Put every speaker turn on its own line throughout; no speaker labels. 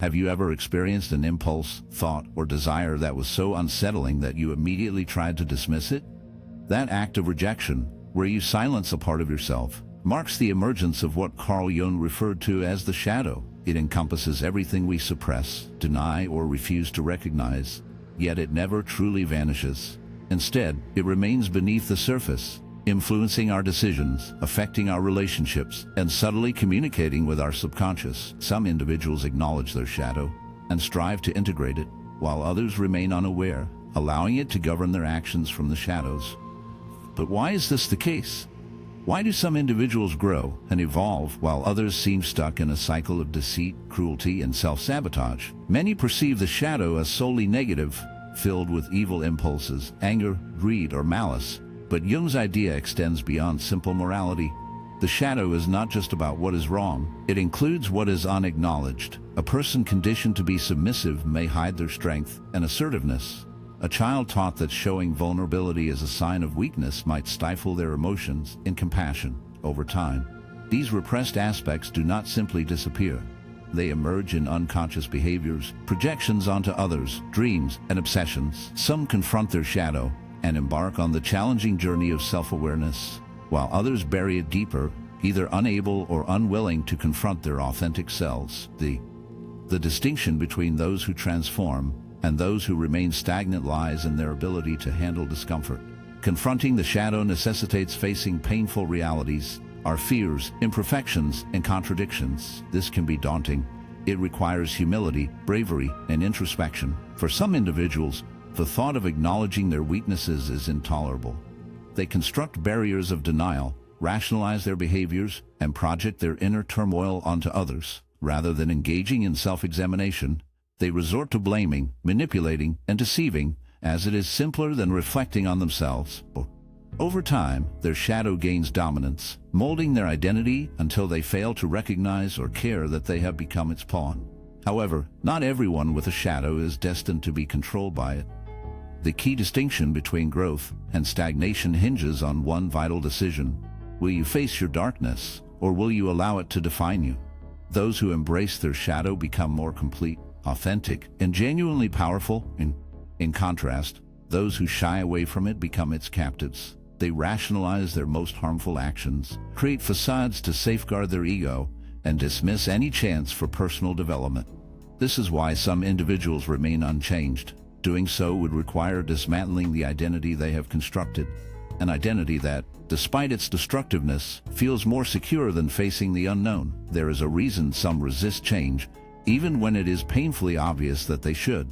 Have you ever experienced an impulse, thought, or desire that was so unsettling that you immediately tried to dismiss it? That act of rejection, where you silence a part of yourself, marks the emergence of what Carl Jung referred to as the shadow. It encompasses everything we suppress, deny, or refuse to recognize, yet it never truly vanishes. Instead, it remains beneath the surface, influencing our decisions, affecting our relationships, and subtly communicating with our subconscious. Some individuals acknowledge their shadow and strive to integrate it, while others remain unaware, allowing it to govern their actions from the shadows. But why is this the case? Why do some individuals grow and evolve while others seem stuck in a cycle of deceit, cruelty, and self-sabotage? Many perceive the shadow as solely negative, filled with evil impulses, anger, greed, or malice. But Jung's idea extends beyond simple morality. The shadow is not just about what is wrong, it includes what is unacknowledged. A person conditioned to be submissive may hide their strength and assertiveness. A child taught that showing vulnerability as a sign of weakness might stifle their emotions and compassion. Over time, these repressed aspects do not simply disappear. They emerge in unconscious behaviors, projections onto others, dreams, and obsessions. Some confront their shadow and embark on the challenging journey of self-awareness, while others bury it deeper, either unable or unwilling to confront their authentic selves. The distinction between those who transform and those who remain stagnant lies in their ability to handle discomfort. Confronting the shadow necessitates facing painful realities, our fears, imperfections, and contradictions. This can be daunting. It requires humility, bravery, and introspection. For some individuals, the thought of acknowledging their weaknesses is intolerable. They construct barriers of denial, rationalize their behaviors, and project their inner turmoil onto others. Rather than engaging in self-examination, they resort to blaming, manipulating, and deceiving, as it is simpler than reflecting on themselves. Over time, their shadow gains dominance, molding their identity until they fail to recognize or care that they have become its pawn. However, not everyone with a shadow is destined to be controlled by it. The key distinction between growth and stagnation hinges on one vital decision. Will you face your darkness, or will you allow it to define you? Those who embrace their shadow become more complete, authentic, and genuinely powerful. In contrast, those who shy away from it become its captives. They rationalize their most harmful actions, create facades to safeguard their ego, and dismiss any chance for personal development. This is why some individuals remain unchanged. Doing so would require dismantling the identity they have constructed, an identity that, despite its destructiveness, feels more secure than facing the unknown. There is a reason some resist change, even when it is painfully obvious that they should.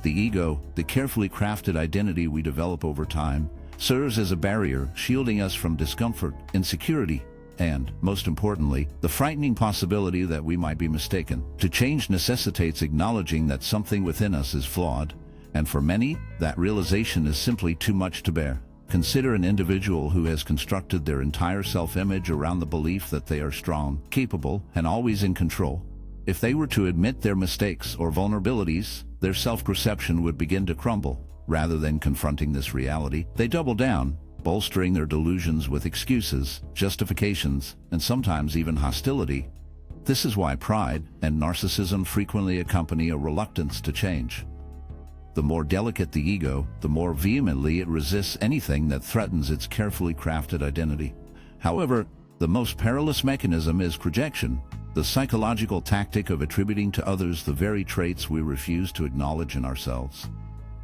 The ego, the carefully crafted identity we develop over time, serves as a barrier, shielding us from discomfort, insecurity, and, most importantly, the frightening possibility that we might be mistaken. To change necessitates acknowledging that something within us is flawed, and for many, that realization is simply too much to bear. Consider an individual who has constructed their entire self-image around the belief that they are strong, capable, and always in control. If they were to admit their mistakes or vulnerabilities, their self-perception would begin to crumble. Rather than confronting this reality, they double down, bolstering their delusions with excuses, justifications, and sometimes even hostility. This is why pride and narcissism frequently accompany a reluctance to change. The more delicate the ego, the more vehemently it resists anything that threatens its carefully crafted identity. However, the most perilous mechanism is projection, the psychological tactic of attributing to others the very traits we refuse to acknowledge in ourselves.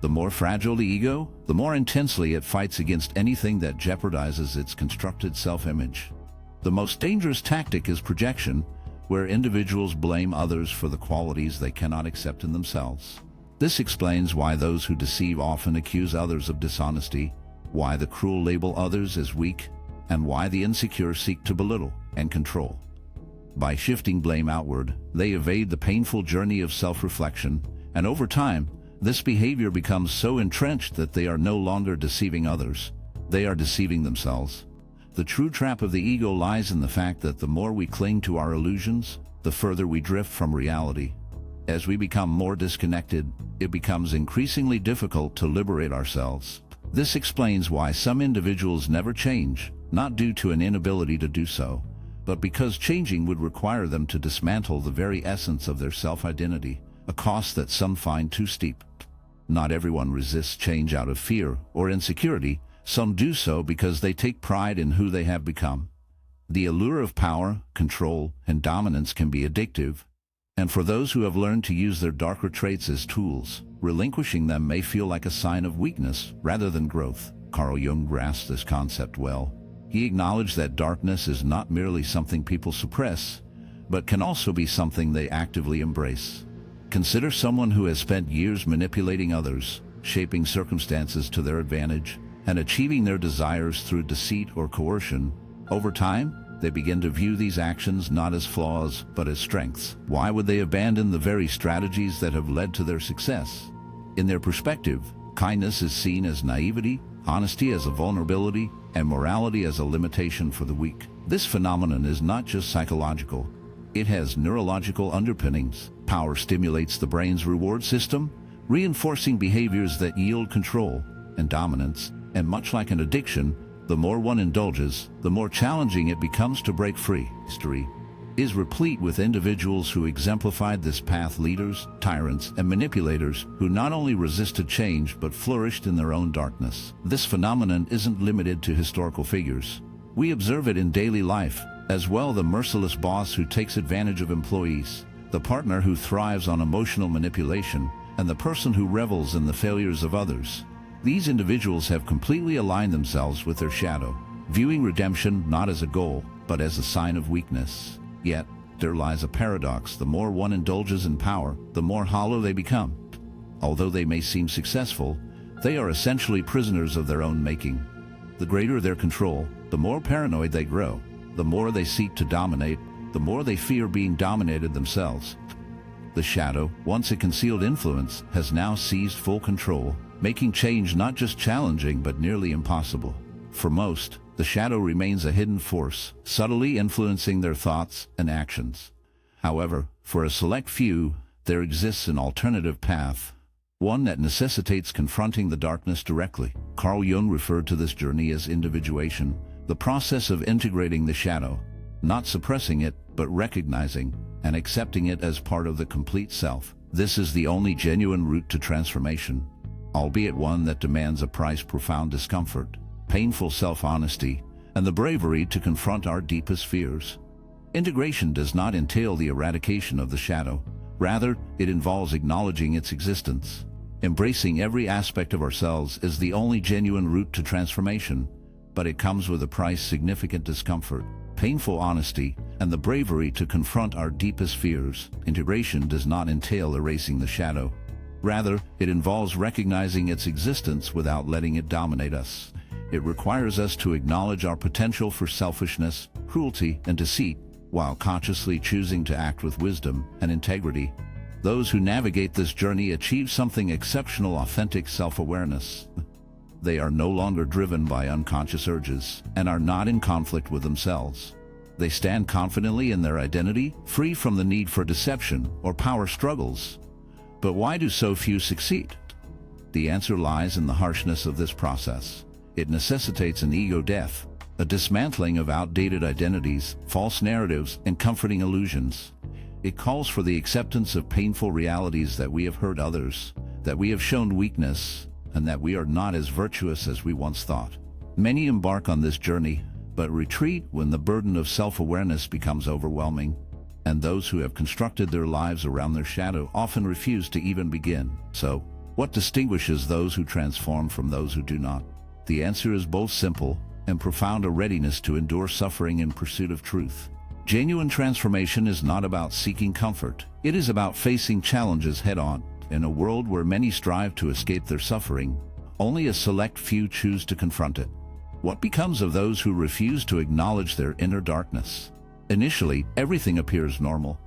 The more fragile the ego, the more intensely it fights against anything that jeopardizes its constructed self-image. The most dangerous tactic is projection, where individuals blame others for the qualities they cannot accept in themselves. This explains why those who deceive often accuse others of dishonesty, why the cruel label others as weak, and why the insecure seek to belittle and control. By shifting blame outward, they evade the painful journey of self-reflection, and over time, this behavior becomes so entrenched that they are no longer deceiving others. They are deceiving themselves. The true trap of the ego lies in the fact that the more we cling to our illusions, the further we drift from reality. As we become more disconnected, it becomes increasingly difficult to liberate ourselves. This explains why some individuals never change, not due to an inability to do so, but because changing would require them to dismantle the very essence of their self-identity, a cost that some find too steep. Not everyone resists change out of fear or insecurity. Some do so because they take pride in who they have become. The allure of power, control, and dominance can be addictive, and for those who have learned to use their darker traits as tools, relinquishing them may feel like a sign of weakness rather than growth. Carl Jung grasped this concept well. He acknowledged that darkness is not merely something people suppress, but can also be something they actively embrace. Consider someone who has spent years manipulating others, shaping circumstances to their advantage, and achieving their desires through deceit or coercion. Over time, they begin to view these actions not as flaws, but as strengths. Why would they abandon the very strategies that have led to their success? In their perspective, kindness is seen as naivety, honesty as a vulnerability, and morality as a limitation for the weak. This phenomenon is not just psychological. It has neurological underpinnings. Power stimulates the brain's reward system, reinforcing behaviors that yield control and dominance. And much like an addiction, the more one indulges, the more challenging it becomes to break free. History is replete with individuals who exemplified this path: leaders, tyrants, and manipulators who not only resisted change but flourished in their own darkness. This phenomenon isn't limited to historical figures. We observe it in daily life as well: the merciless boss who takes advantage of employees, the partner who thrives on emotional manipulation, and the person who revels in the failures of others. These individuals have completely aligned themselves with their shadow, viewing redemption not as a goal, but as a sign of weakness. Yet, there lies a paradox: the more one indulges in power, the more hollow they become. Although they may seem successful, they are essentially prisoners of their own making. The greater their control, the more paranoid they grow. The more they seek to dominate, the more they fear being dominated themselves. The shadow, once a concealed influence, has now seized full control, making change not just challenging but nearly impossible. For most, the shadow remains a hidden force, subtly influencing their thoughts and actions. However, for a select few, there exists an alternative path, one that necessitates confronting the darkness directly. Carl Jung referred to this journey as individuation, the process of integrating the shadow, not suppressing it, but recognizing and accepting it as part of the complete self. This is the only genuine route to transformation, albeit one that demands a price: profound discomfort, painful self-honesty, and the bravery to confront our deepest fears. Integration does not entail the eradication of the shadow. Rather, it involves acknowledging its existence. Embracing every aspect of ourselves is the only genuine route to transformation, but it comes with a price: significant discomfort, painful honesty, and the bravery to confront our deepest fears. Integration does not entail erasing the shadow. Rather, it involves recognizing its existence without letting it dominate us. It requires us to acknowledge our potential for selfishness, cruelty, and deceit, while consciously choosing to act with wisdom and integrity. Those who navigate this journey achieve something exceptional: authentic self-awareness. They are no longer driven by unconscious urges and are not in conflict with themselves. They stand confidently in their identity, free from the need for deception or power struggles. But why do so few succeed? The answer lies in the harshness of this process. It necessitates an ego death, a dismantling of outdated identities, false narratives, and comforting illusions. It calls for the acceptance of painful realities: that we have hurt others, that we have shown weakness, and that we are not as virtuous as we once thought. Many embark on this journey, but retreat when the burden of self-awareness becomes overwhelming, and those who have constructed their lives around their shadow often refuse to even begin. So, what distinguishes those who transform from those who do not? The answer is both simple and profound: a readiness to endure suffering in pursuit of truth. Genuine transformation is not about seeking comfort. It is about facing challenges head-on. In a world where many strive to escape their suffering, only a select few choose to confront it. What becomes of those who refuse to acknowledge their inner darkness? Initially, everything appears normal.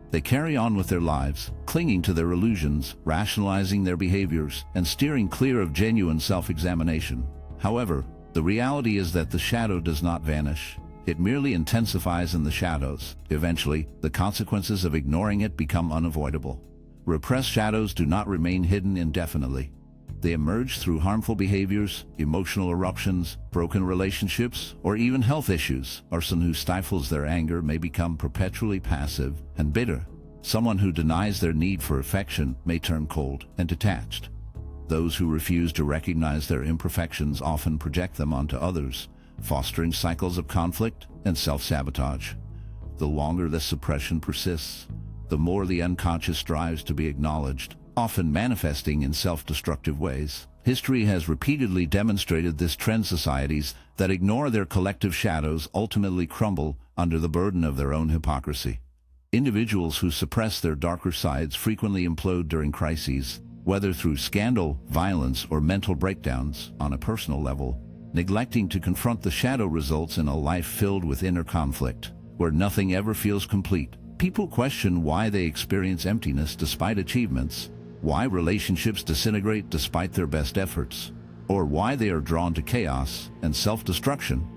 They carry on with their lives, clinging to their illusions, rationalizing their behaviors, and steering clear of genuine self-examination. However, the reality is that the shadow does not vanish. It merely intensifies in the shadows. Eventually, the consequences of ignoring it become unavoidable. Repressed shadows do not remain hidden indefinitely. They emerge through harmful behaviors, emotional eruptions, broken relationships, or even health issues. A person who stifles their anger may become perpetually passive and bitter. Someone who denies their need for affection may turn cold and detached. Those who refuse to recognize their imperfections often project them onto others, fostering cycles of conflict and self-sabotage. The longer this suppression persists, the more the unconscious strives to be acknowledged, often manifesting in self-destructive ways. History has repeatedly demonstrated this trend. Societies that ignore their collective shadows ultimately crumble under the burden of their own hypocrisy. Individuals who suppress their darker sides frequently implode during crises, whether through scandal, violence, or mental breakdowns. On a personal level, neglecting to confront the shadow results in a life filled with inner conflict, where nothing ever feels complete. People question why they experience emptiness despite achievements, why relationships disintegrate despite their best efforts, or why they are drawn to chaos and self-destruction.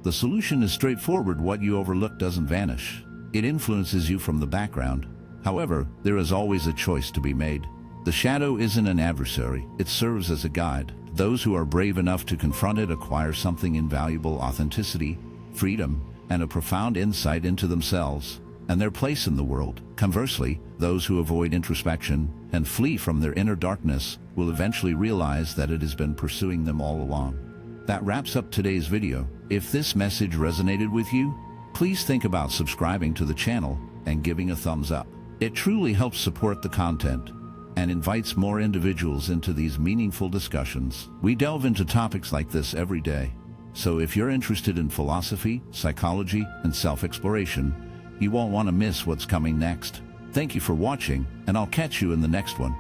The solution is straightforward. What you overlook doesn't vanish. It influences you from the background. However, there is always a choice to be made. The shadow isn't an adversary, it serves as a guide. Those who are brave enough to confront it acquire something invaluable: authenticity, freedom, and a profound insight into themselves and their place in the world. Conversely, those who avoid introspection and flee from their inner darkness will eventually realize that it has been pursuing them all along. That wraps up today's video. If this message resonated with you, please think about subscribing to the channel and giving a thumbs up. It truly helps support the content and invites more individuals into these meaningful discussions. We delve into topics like this every day. So if you're interested in philosophy, psychology, and self-exploration, you won't want to miss what's coming next. Thank you for watching, and I'll catch you in the next one.